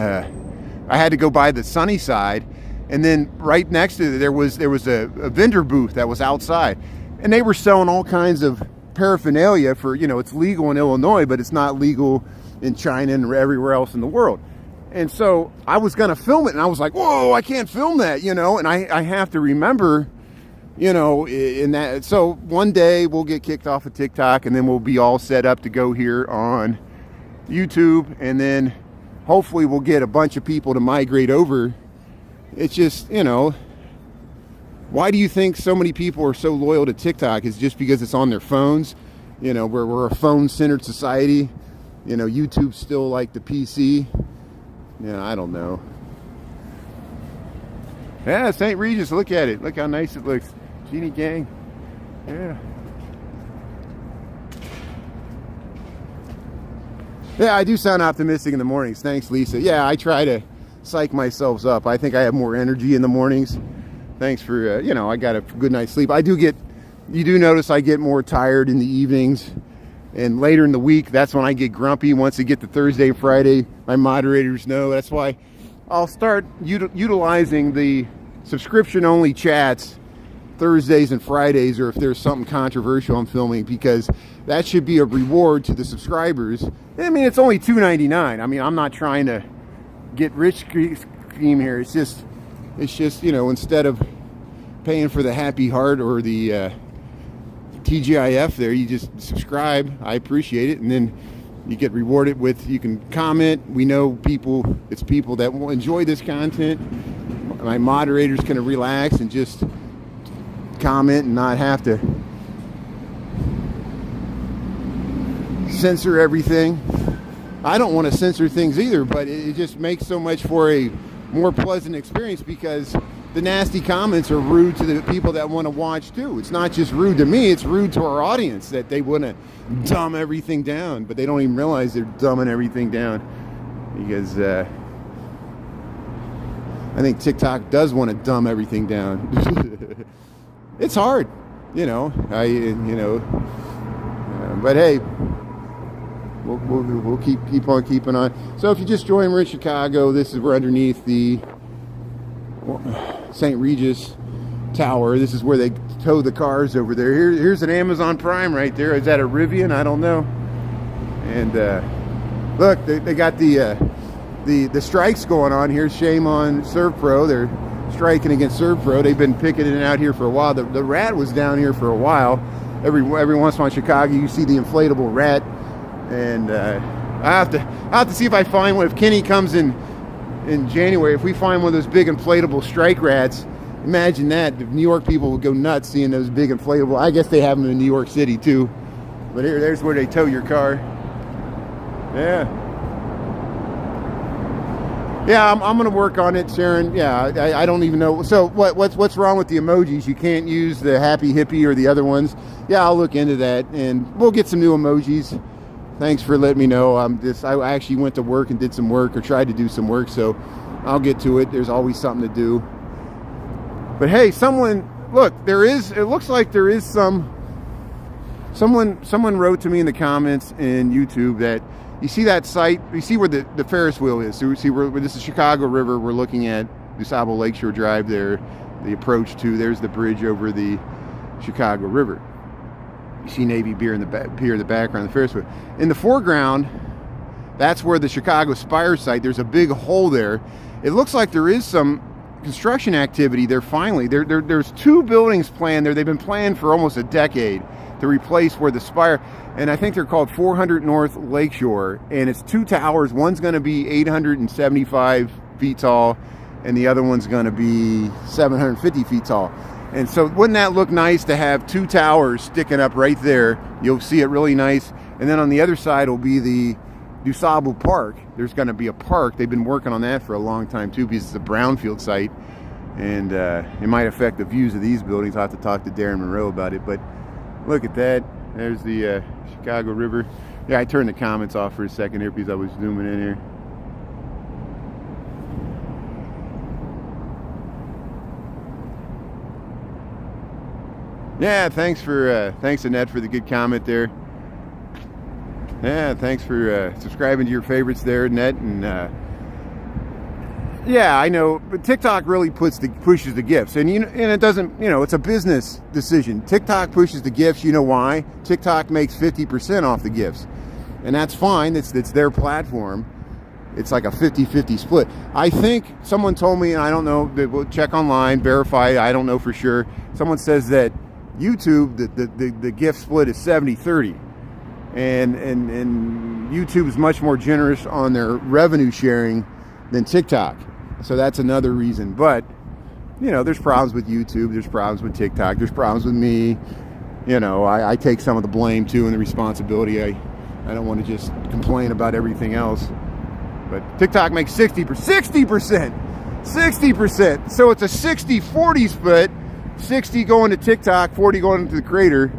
I had to go by the sunny side, and then right next to it there was a vendor booth that was outside, and they were selling all kinds of paraphernalia for, you know, it's legal in Illinois, but it's not legal in China and everywhere else in the world. And so I was going to film it, and I was like, whoa, I can't film that, you know, and I have to remember, you know, in that. So one day we'll get kicked off of TikTok, and then we'll be all set up to go here on YouTube, and then hopefully we'll get a bunch of people to migrate over. It's just, you know, why do you think so many people are so loyal to TikTok? Is just because it's on their phones? You know, we're a phone-centered society. You know, YouTube's still like the PC. Yeah, I don't know. Yeah, St. Regis, look at it. Look how nice it looks. Genie Gang. Yeah. Yeah, I do sound optimistic in the mornings. Thanks, Lisa. Yeah, I try to psych myself up. I think I have more energy in the mornings. Thanks for, you know, I got a good night's sleep. You do notice I get more tired in the evenings. And later in the week, that's when I get grumpy. Once I get to Thursday, Friday, my moderators know. That's why I'll start utilizing the subscription-only chats Thursdays and Fridays, or if there's something controversial I'm filming, because that should be a reward to the subscribers. I mean, it's only $2.99. I mean, I'm not trying to get rich scheme here. It's just, you know, instead of paying for the Happy Heart or the TGIF there, you just subscribe. I appreciate it, and then you get rewarded with, you can comment. We know it's people that will enjoy this content. My moderators can relax and just comment and not have to censor everything. I don't want to censor things either, but it just makes so much for a more pleasant experience, because the nasty comments are rude to the people that want to watch too. It's not just rude to me, it's rude to our audience, that they want to dumb everything down, but they don't even realize they're dumbing everything down, because I think TikTok does want to dumb everything down. It's hard, you know. But hey, we'll keep on keeping on. So if you just joined, we're in Chicago. We're underneath the St. Regis Tower. This is where they tow the cars over there. Here's an Amazon Prime right there. Is that a Rivian? I don't know. And look, they got the strikes going on here. Shame on ServPro. They're striking against ServPro. They've been picketing it out here for a while. The rat was down here for a while. Every once in a while in Chicago, you see the inflatable rat. And I have to see if I find one. If Kenny comes in January, if we find one of those big inflatable strike rats, imagine that. The New York people would go nuts seeing those big inflatable. I guess they have them in New York City too. But there's where they tow your car. Yeah. Yeah, I'm going to work on it, Sharon. Yeah, I don't even know. So what's wrong with the emojis? You can't use the happy hippie or the other ones. Yeah, I'll look into that, and we'll get some new emojis. Thanks for letting me know. I actually went to work and did some work, or tried to do some work, so I'll get to it. There's always something to do. But hey, look, it looks like there is someone wrote to me in the comments in YouTube that, you see that site, you see where the Ferris wheel is. So you see where this is Chicago River we're looking at DuSable Lakeshore Drive there, the approach to, there's the bridge over the Chicago River. You see Navy pier in the background, the Ferris wheel. In the foreground, that's where the Chicago Spire site, there's a big hole there. It looks like there is some construction activity there finally. There's 2 buildings planned there. They've been planned for almost a decade to replace where the Spire, and I think they're called 400 North Lakeshore, and it's 2 towers. One's going to be 875 feet tall, and the other one's going to be 750 feet tall. And so wouldn't that look nice to have 2 towers sticking up right there? You'll see it really nice. And then on the other side will be the DuSable Park. There's going to be a park. They've been working on that for a long time too, because it's a brownfield site, and it might affect the views of these buildings. I'll have to talk to Darren Monroe about it. But look at that. There's the Chicago River. Yeah, I turned the comments off for a second here because I was zooming in here. Yeah, thanks Annette for the good comment there. Yeah, thanks for subscribing to your favorites there, Annette. And yeah, I know, but TikTok really pushes the gifts, and and it doesn't, it's a business decision. TikTok pushes the gifts. You know why? TikTok makes 50% off the gifts, and that's fine. It's their platform. It's like a 50-50 split. I think someone told me, and I don't know, we'll check online, verify, I don't know for sure. Someone says that YouTube, the gift split is 70-30. And YouTube is much more generous on their revenue sharing than TikTok. So that's another reason. But, there's problems with YouTube. There's problems with TikTok. There's problems with me. I take some of the blame too and the responsibility. I don't want to just complain about everything else. But TikTok makes 60%. So it's a 60-40 split. 60 going to TikTok, 40 going to the creator.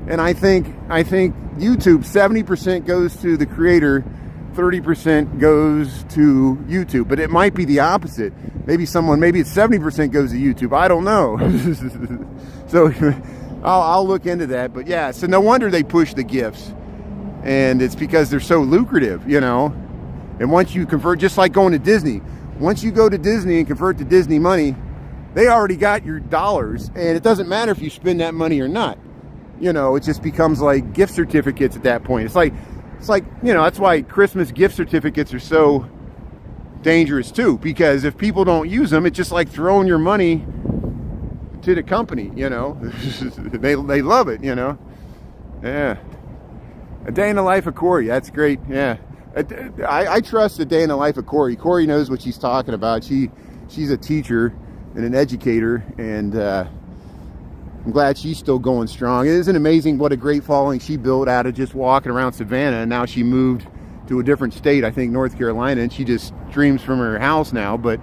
And I think YouTube, 70% goes to the creator, 30% goes to YouTube. But it might be the opposite. Maybe it's 70% goes to YouTube. I don't know. So I'll look into that. But yeah, so no wonder they push the gifts. And it's because they're so lucrative, And once you convert, just like going to Disney, once you go to Disney and convert to Disney money, they already got your dollars, and it doesn't matter if you spend that money or not. It just becomes like gift certificates at that point. It's like that's why Christmas gift certificates are so dangerous too, because if people don't use them, it's just like throwing your money to the company. They love it. Yeah. A day in the life of Corey. That's great. Yeah. I trust A Day in the Life of Corey. Corey knows what she's talking about. She's a teacher and an educator, and I'm glad she's still going strong. It isn't amazing what a great following she built out of just walking around Savannah, and now she moved to a different state, I think North Carolina, and she just streams from her house now. But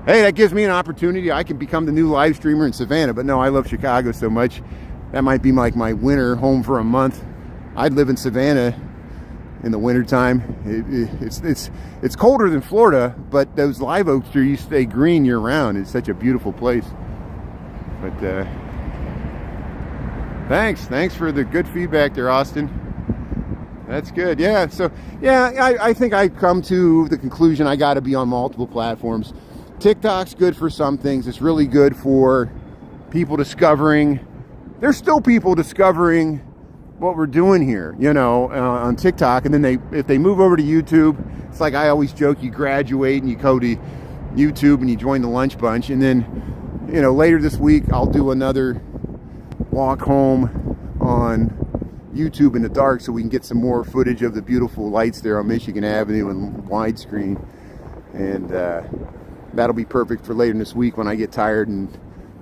hey, that gives me an opportunity. I can become the new live streamer in Savannah. But no, I love Chicago so much. That might be like my winter home for a month. I'd live in Savannah in the wintertime. It's colder than Florida, but those live oak trees stay green year round. It's such a beautiful place. But thanks for the good feedback there, Austin. That's good. Yeah, so yeah, I think I've come to the conclusion I got to be on multiple platforms. TikTok's good for some things. It's really good for people discovering. There's still people discovering what we're doing here, on TikTok. And then if they move over to YouTube, it's like I always joke, you graduate and you go to YouTube and you join the lunch bunch. And then, later this week, I'll do another walk home on YouTube in the dark so we can get some more footage of the beautiful lights there on Michigan Avenue and widescreen. And that'll be perfect for later this week when I get tired, and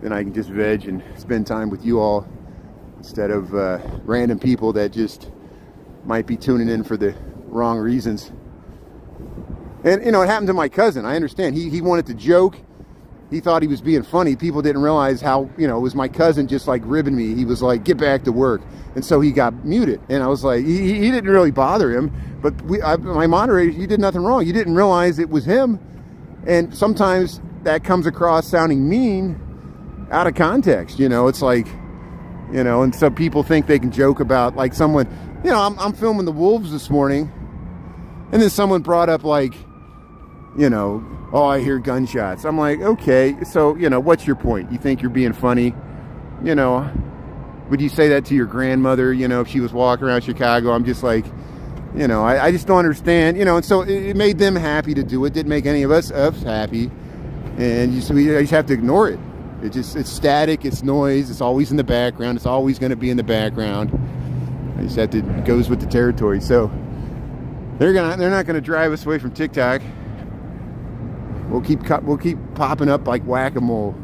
then I can just veg and spend time with you all, instead of random people that just might be tuning in for the wrong reasons. And, it happened to my cousin. I understand. He wanted to joke. He thought he was being funny. People didn't realize how, it was my cousin just like ribbing me. He was like, get back to work. And so he got muted. And I was like, he didn't really bother him. But my moderator, you did nothing wrong. You didn't realize it was him. And sometimes that comes across sounding mean out of context. It's like, and so people think they can joke about, like, someone, I'm filming the wolves this morning, and then someone brought up, like, you know, oh, I hear gunshots. I'm like, okay, so, you know, what's your point? You think you're being funny? You know, would you say that to your grandmother, you know, if she was walking around Chicago? I'm just like, you know, I just don't understand, you know, and so it made them happy to do it. Didn't make any of us happy. And you just have to ignore it. It's static, it's noise, it's always in the background, it's always going to be in the background. I just have to, it goes with the territory. So they're not gonna drive us away from TikTok. We'll keep popping up like whack-a-mole.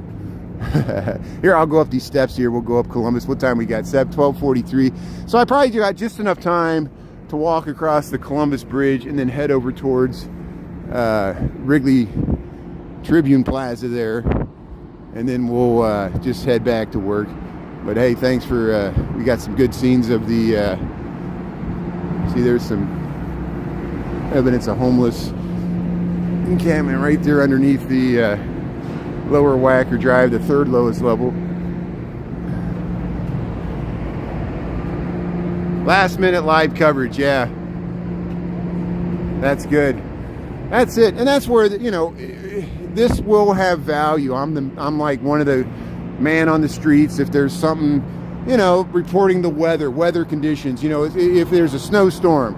Here, I'll go up these steps here. We'll go up Columbus. What time we got? 12:43. So I probably got just enough time to walk across the Columbus Bridge and then head over towards Wrigley Tribune Plaza there, and then we'll just head back to work. But hey, thanks for we got some good scenes of the see, there's some evidence of homeless encampment right there underneath the lower Wacker Drive, the third lowest level. Last minute live coverage, yeah, that's good. That's it. And that's where, you know, this will have value. I'm like one of the man on the streets. If there's something, you know, reporting the weather conditions, you know, if there's a snowstorm,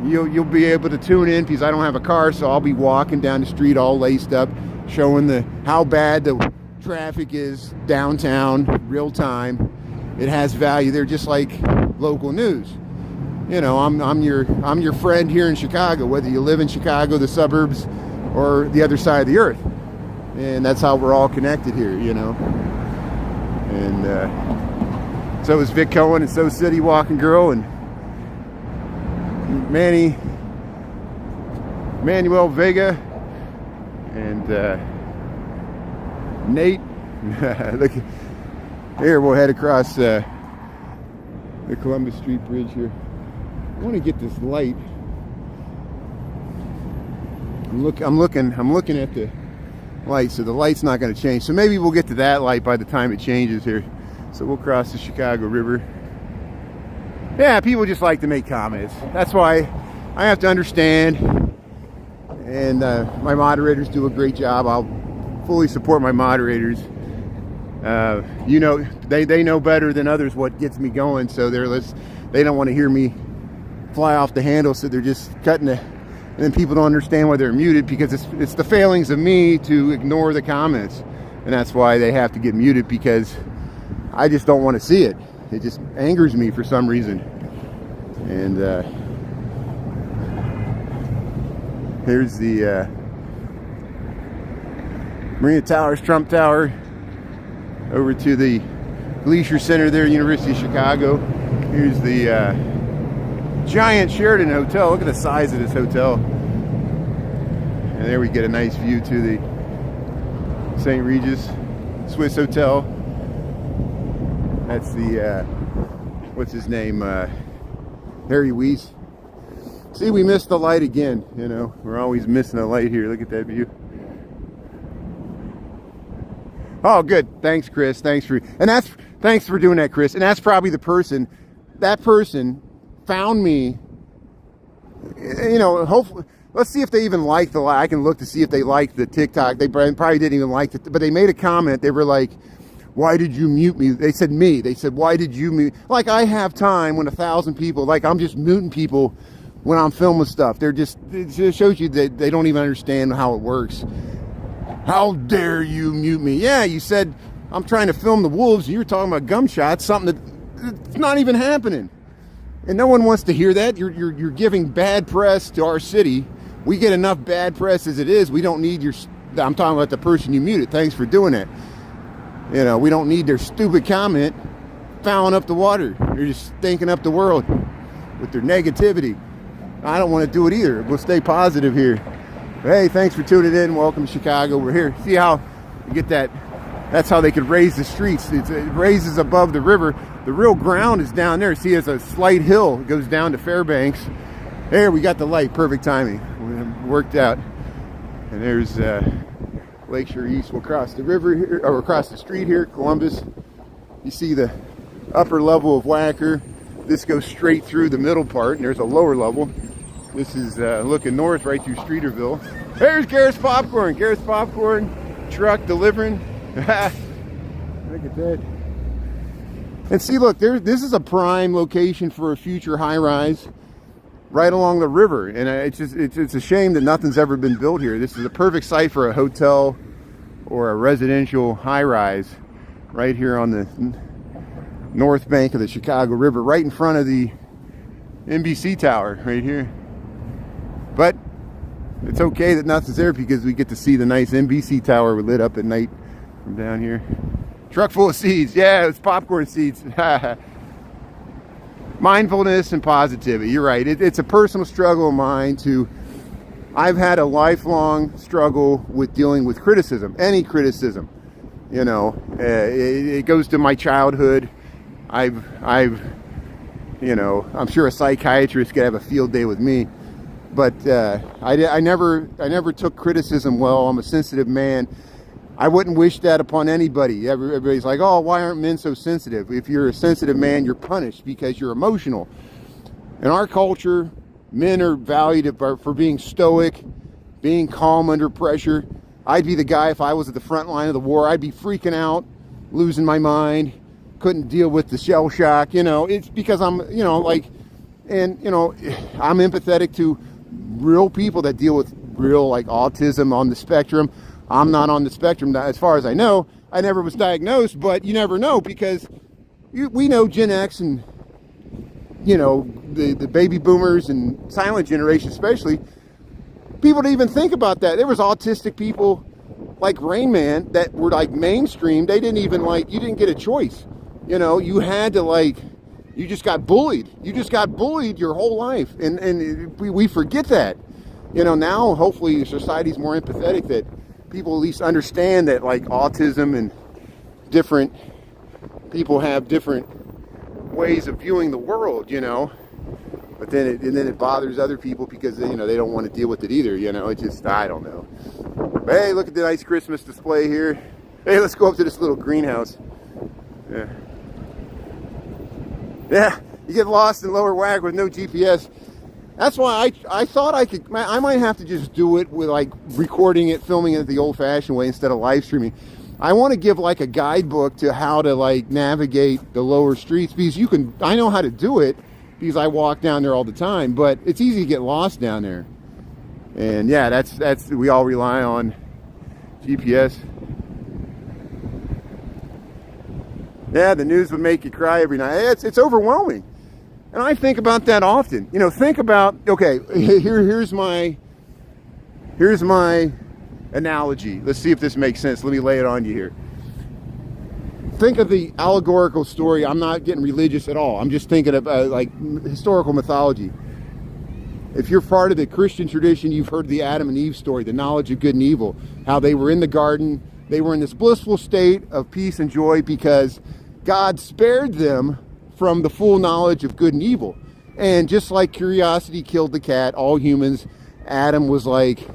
you'll be able to tune in, because I don't have a car, so I'll be walking down the street all laced up, showing how bad the traffic is downtown, real time. It has value. They're just like local news. You know, I'm your friend here in Chicago, whether you live in Chicago, the suburbs, or the other side of the earth. And that's how we're all connected here, you know. And so is Vic Cohen, and so is City Walking Girl, and Manuel Vega, and Nate. Look, here we'll head across the Columbus Street Bridge here. I want to get this light. I'm looking at the light, so the light's not going to change. So maybe we'll get to that light by the time it changes here. So we'll cross the Chicago River. Yeah, people just like to make comments. That's why I have to understand. And my moderators do a great job. I'll fully support my moderators. You know, they know better than others what gets me going. So they don't want to hear me fly off the handle. So they're just cutting it. And then people don't understand why they're muted, because it's the failings of me to ignore the comments. And that's why they have to get muted, because I just don't want to see it. It just angers me for some reason. And here's the Marina Towers, Trump Tower, over to the Glacier Center there, University of Chicago. Here's the giant Sheraton Hotel. Look at the size of this hotel. And there we get a nice view to the St. Regis Swiss Hotel. That's the, what's his name? Harry Weiss. See, we missed the light again. You know, we're always missing a light here. Look at that view. Oh, good. Thanks, Chris. Thanks for doing that, Chris. And that's probably the person. That person found me. You know, hopefully, let's see if they even like the. I can look to see if they like the TikTok. They probably didn't even like it, but they made a comment. They were like, "Why did you mute me?" They said me. They said, "Why did you mute?" Like, I have time when 1,000 people. Like, I'm just muting people when I'm filming stuff. It just shows you that they don't even understand how it works. How dare you mute me? Yeah, you said I'm trying to film the wolves, and you're talking about gunshots, something that's not even happening. And no one wants to hear that. You're giving bad press to our city. We get enough bad press as it is. We don't need your. I'm talking about the person you muted. Thanks for doing that. You know, we don't need their stupid comment fouling up the water. They're just stinking up the world with their negativity. I don't want to do it either. We'll stay positive here. But hey, thanks for tuning in. Welcome to Chicago. We're here. See how you get that? That's how they could raise the streets. It raises above the river. The real ground is down there. See, there's a slight hill. It goes down to Fairbanks. There, we got the light. Perfect timing. Worked out. And there's Lakeshore East. We'll cross the river here, or across the street here, Columbus. You see the upper level of Wacker. This goes straight through the middle part, and there's a lower level. This is looking north right through Streeterville. There's Garrett's Popcorn. Garrett's Popcorn truck delivering. Look at that. And see, look, this is a prime location for a future high-rise right along the river. And it's a shame that nothing's ever been built here. This is a perfect site for a hotel or a residential high-rise right here on the north bank of the Chicago River, right in front of the NBC tower right here. But it's okay that nothing's there because we get to see the nice NBC tower lit up at night from down here. Truck full of seeds. Yeah, it's popcorn seeds. Mindfulness and positivity. You're right. It's a personal struggle of mine to... I've had a lifelong struggle with dealing with criticism. Any criticism. You know, it goes to my childhood. You know, I'm sure a psychiatrist could have a field day with me. But I never took criticism well. I'm a sensitive man. I wouldn't wish that upon anybody. Everybody's like, oh, why aren't men so sensitive? If you're a sensitive man, you're punished because you're emotional. In our culture, men are valued for being stoic, being calm under pressure. I'd be the guy, if I was at the front line of the war, I'd be freaking out, losing my mind, couldn't deal with the shell shock. You know, it's because I'm, you know, like, and, you know, I'm empathetic to real people that deal with real, like, autism on the spectrum. I'm not on the spectrum, as far as I know. I never was diagnosed, but you never know, because we know Gen X and, you know, the baby boomers and silent generation especially, people don't even think about that. There was autistic people like Rain Man that were like mainstream. They didn't even, like, you didn't get a choice. You know, you had to, like, you just got bullied. You just got bullied your whole life. And we forget that. You know, now hopefully society's more empathetic, that people at least understand that, like, autism and different people have different ways of viewing the world, you know. But then it bothers other people because, you know, they don't want to deal with it either, you know. It just, I don't know. But hey, look at the nice Christmas display here. Hey, let's go up to this little greenhouse. Yeah, you get lost in Lower Wag with no GPS. That's why I thought I might have to just do it with, like, recording it, filming it the old-fashioned way instead of live streaming. I want to give, like, a guidebook to how to, like, navigate the lower streets, because I know how to do it because I walk down there all the time, but it's easy to get lost down there. And yeah, that's we all rely on GPS. Yeah, the news would make you cry every night. It's overwhelming. And I think about that often. You know, think about, okay, here's my analogy. Let's see if this makes sense. Let me lay it on you here. Think of the allegorical story. I'm not getting religious at all. I'm just thinking of like historical mythology. If you're part of the Christian tradition, you've heard the Adam and Eve story, the knowledge of good and evil, how they were in the garden. They were in this blissful state of peace and joy because God spared them from the full knowledge of good and evil. And just like curiosity killed the cat, all humans, Adam was like,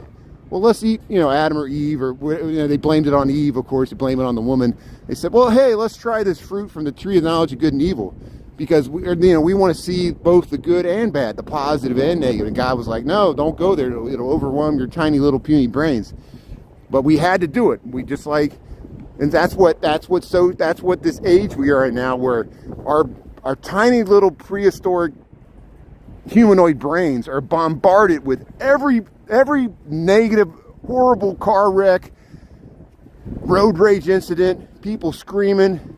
well, let's eat, you know, Adam or Eve, or, you know, they blamed it on Eve, of course, they blame it on the woman. They said, well, hey, let's try this fruit from the tree of knowledge of good and evil, because we want to see both the good and bad, the positive and negative. And God was like, no, don't go there. It'll overwhelm your tiny little puny brains. But we had to do it. We just like, and that's what this age we are in now, where our tiny little prehistoric humanoid brains are bombarded with every negative, horrible car wreck, road rage incident, people screaming,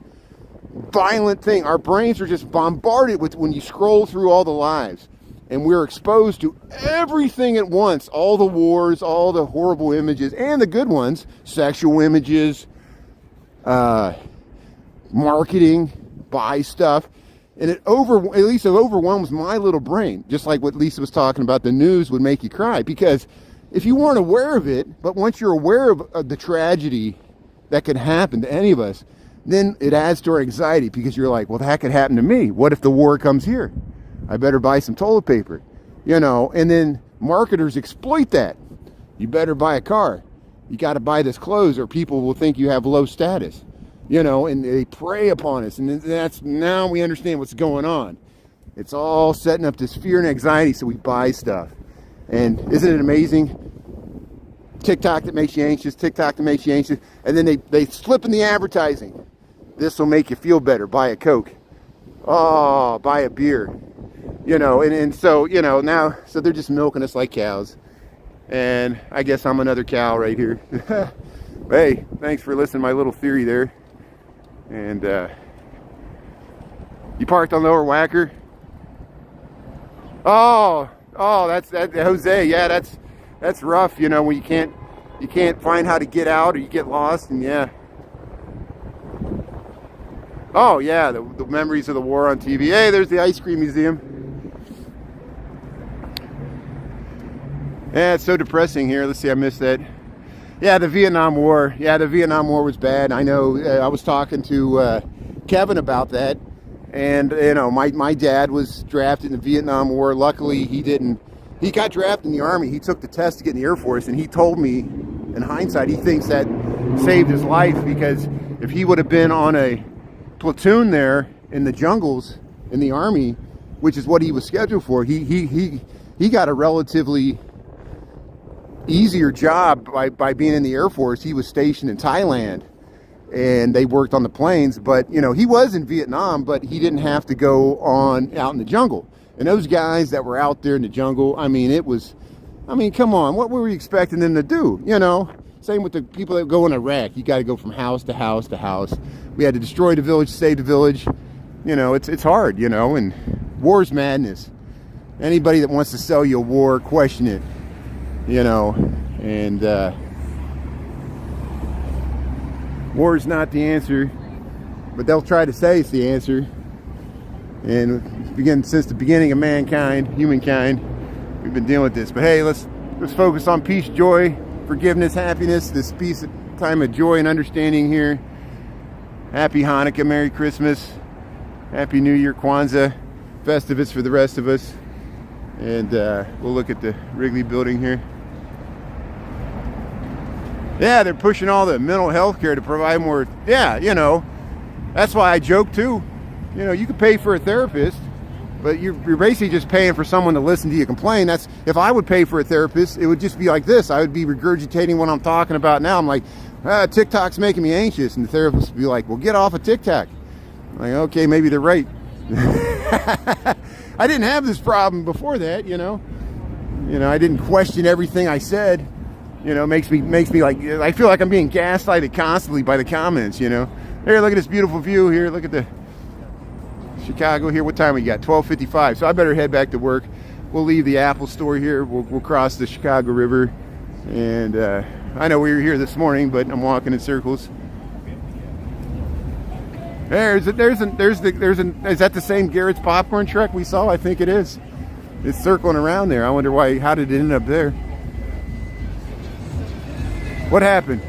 violent thing. Our brains are just bombarded with, when you scroll through all the lives, and we're exposed to everything at once, all the wars, all the horrible images, and the good ones, sexual images, marketing, buy stuff. And at least it overwhelms my little brain. Just like what Lisa was talking about, the news would make you cry. Because if you weren't aware of it, but once you're aware of the tragedy that could happen to any of us, then it adds to our anxiety, because you're like, well, that could happen to me. What if the war comes here? I better buy some toilet paper. You know, and then marketers exploit that. You better buy a car. You got to buy this clothes or people will think you have low status. You know, and they prey upon us. And that's, now we understand what's going on. It's all setting up this fear and anxiety, so we buy stuff. And isn't it amazing? TikTok that makes you anxious, TikTok that makes you anxious. And then they slip in the advertising. This will make you feel better. Buy a Coke. Oh, buy a beer. You know, and so, you know, now, so they're just milking us like cows. And I guess I'm another cow right here. Hey, thanks for listening to my little theory there. And you parked on Lower Wacker? Oh, that's Jose. Yeah, that's rough, you know, when you can't find how to get out, or you get lost. And yeah. Oh yeah, the memories of the war on TV. Hey, there's the ice cream museum. Yeah, it's so depressing here. Let's see, I missed that. Yeah, the Vietnam War. Yeah, the Vietnam War was bad. I know. I was talking to Kevin about that, and you know, my dad was drafted in the Vietnam War. Luckily, he didn't. He got drafted in the Army. He took the test to get in the Air Force, and he told me, in hindsight, he thinks that saved his life, because if he would have been on a platoon there in the jungles in the Army, which is what he was scheduled for, he got a relatively easier job by being in the Air Force. He was stationed in Thailand, and they worked on the planes. But you know, he was in Vietnam, but he didn't have to go on out in the jungle. And those guys that were out there in the jungle, I mean, come on, what were we expecting them to do? You know, same with the people that go in Iraq. You got to go from house to house to house. We had to destroy the village, save the village. You know, it's hard, you know, and war's madness. Anybody that wants to sell you a war, question it, you know. And war is not the answer, but they'll try to say it's the answer. And since the beginning of mankind, humankind, we've been dealing with this. But hey, let's focus on peace, joy, forgiveness, happiness. This peace, time of joy and understanding here. Happy Hanukkah, Merry Christmas, Happy New Year, Kwanzaa, Festivus for the rest of us. And we'll look at the Wrigley building here. Yeah, they're pushing all the mental health care to provide more. Yeah, you know, that's why I joke too. You know, you could pay for a therapist, but you're basically just paying for someone to listen to you complain. That's, if I would pay for a therapist, it would just be like this. I would be regurgitating what I'm talking about now. I'm like, TikTok's making me anxious. And the therapist would be like, well, get off of TikTok. I'm like, okay, maybe they're right. I didn't have this problem before that, you know. You know, I didn't question everything I said. You know, makes me like, I feel like I'm being gaslighted constantly by the comments, you know. Here, look at this beautiful view here. Look at the Chicago here. What time we got? 12:55. So I better head back to work. We'll leave the Apple store here. We'll cross the Chicago River. And I know we were here this morning, but I'm walking in circles. Is that the same Garrett's popcorn truck we saw? I think it is. It's circling around there. I wonder why. How did it end up there? What happened?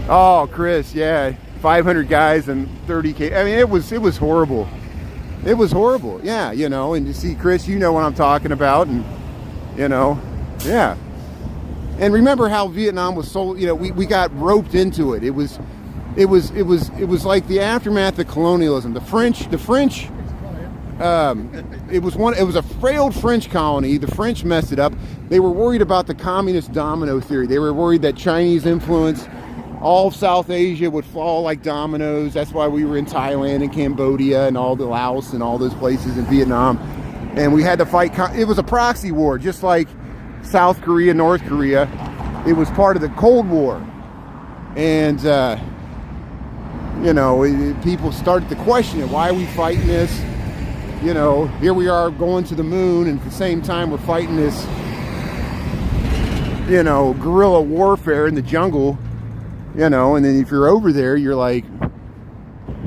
Oh, Chris, yeah. 500 guys and 30K. I mean, it was horrible. It was horrible. Yeah, you know, and you see, Chris, you know what I'm talking about, and you know, yeah. And remember how Vietnam was so, you know, we got roped into it. It was like the aftermath of colonialism. The French it was a failed French colony. The French messed it up. They were worried about the communist domino theory. They were worried that Chinese influence, all of South Asia would fall like dominoes. That's why we were in Thailand and Cambodia and all the Laos and all those places in Vietnam. And we had to fight. It was a proxy war, just like South Korea, North Korea. It was part of the Cold War. And, you know, people started to question it. Why are we fighting this? You know, here we are going to the moon, and at the same time we're fighting this, you know, guerrilla warfare in the jungle. You know, and then if you're over there, you're like,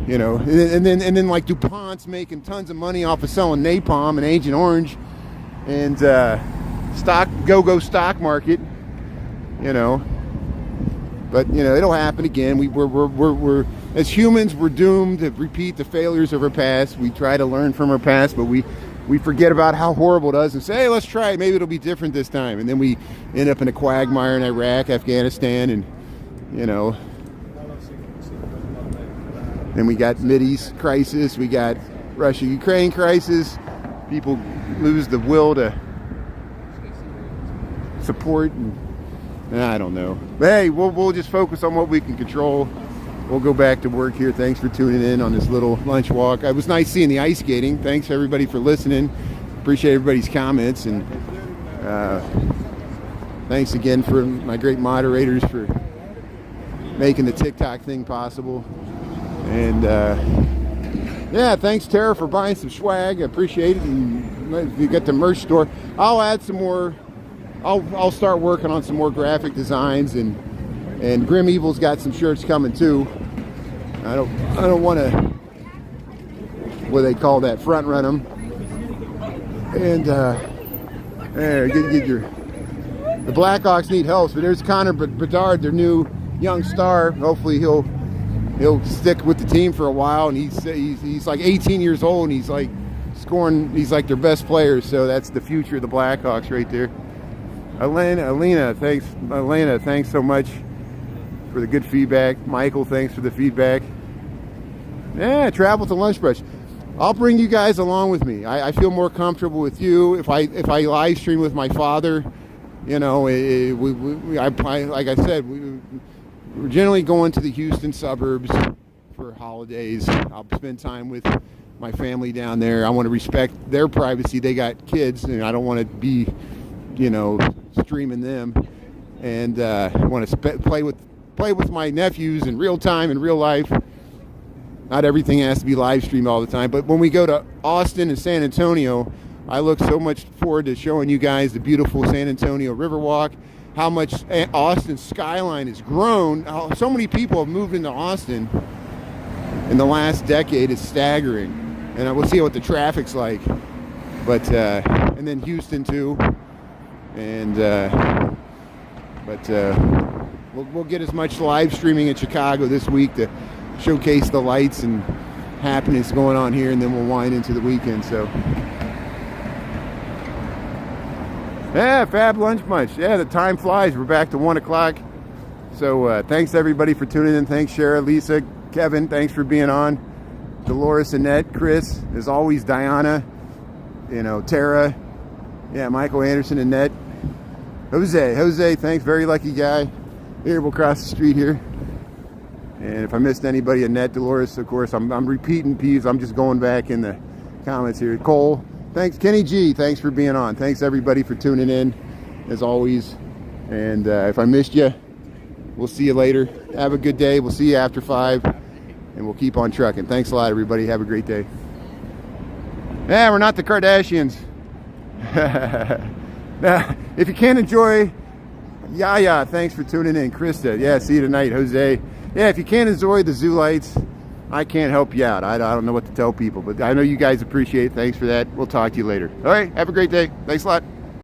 you know, and then like DuPont's making tons of money off of selling napalm and Agent Orange, and go stock market, you know. But you know, it'll happen again. We're as humans, we're doomed to repeat the failures of our past. We try to learn from our past, but we forget about how horrible it is and say, hey, let's try it. Maybe it'll be different this time. And then we end up in a quagmire in Iraq, Afghanistan, and you know, then we got Mideast crisis, we got Russia-Ukraine crisis. People lose the will to support, and I don't know. But hey, we'll just focus on what we can control. We'll go back to work here. Thanks for tuning in on this little lunch walk. It was nice seeing the ice skating. Thanks everybody for listening. Appreciate everybody's comments, and thanks again for my great moderators for making the TikTok thing possible. And yeah, thanks Tara for buying some swag. I appreciate it. And if you get the merch store, I'll add some more. I'll start working on some more graphic designs, and Grim Evil's got some shirts coming too. I don't want to, what do they call that, front run them. And there, get your. The Blackhawks need help, but there's Connor Bedard, their new young star. Hopefully he'll stick with the team for a while. And he's like 18 years old, and he's like scoring. He's like their best player. So that's the future of the Blackhawks right there. Elena, thanks so much for the good feedback. Michael, thanks for the feedback. Yeah, travel to Lunch Brush. I'll bring you guys along with me. I feel more comfortable with you if I live stream with my father. You know, like I said, we're generally going to the Houston suburbs for holidays. I'll spend time with my family down there. I want to respect their privacy. They got kids, and I don't want to be, you know, streaming them. And I want to play with my nephews in real time, in real life. Not everything has to be live streamed all the time. But when we go to Austin and San Antonio, I look so much forward to showing you guys the beautiful San Antonio Riverwalk, how much Austin's skyline has grown. How so many people have moved into Austin in the last decade is staggering. And we'll see what the traffic's like. But and then Houston too. And we'll get as much live streaming in Chicago this week to showcase the lights and happenings going on here, and then we'll wind into the weekend. So yeah, Fab Lunch Bunch. Yeah, the time flies. We're back to 1 o'clock. So thanks everybody for tuning in. Thanks Shara, Lisa, Kevin, thanks for being on. Dolores, Annette, Chris, as always, Diana, you know, Tara, yeah, Michael Anderson, Annette, Jose, thanks, very lucky guy. Here, we'll cross the street here. And if I missed anybody, Annette, Dolores, of course, I'm repeating P's. I'm just going back in the comments here. Cole, thanks. Kenny G, thanks for being on. Thanks everybody for tuning in, as always. And if I missed you, we'll see you later. Have a good day. We'll see you after 5, and we'll keep on trucking. Thanks a lot, everybody. Have a great day. Yeah, we're not the Kardashians. Now, if you can't enjoy, Yaya, thanks for tuning in. Krista, yeah, see you tonight. Jose, yeah, if you can't enjoy the zoo lights, I can't help you out. I don't know what to tell people, but I know you guys appreciate it. Thanks for that. We'll talk to you later. All right, have a great day. Thanks a lot.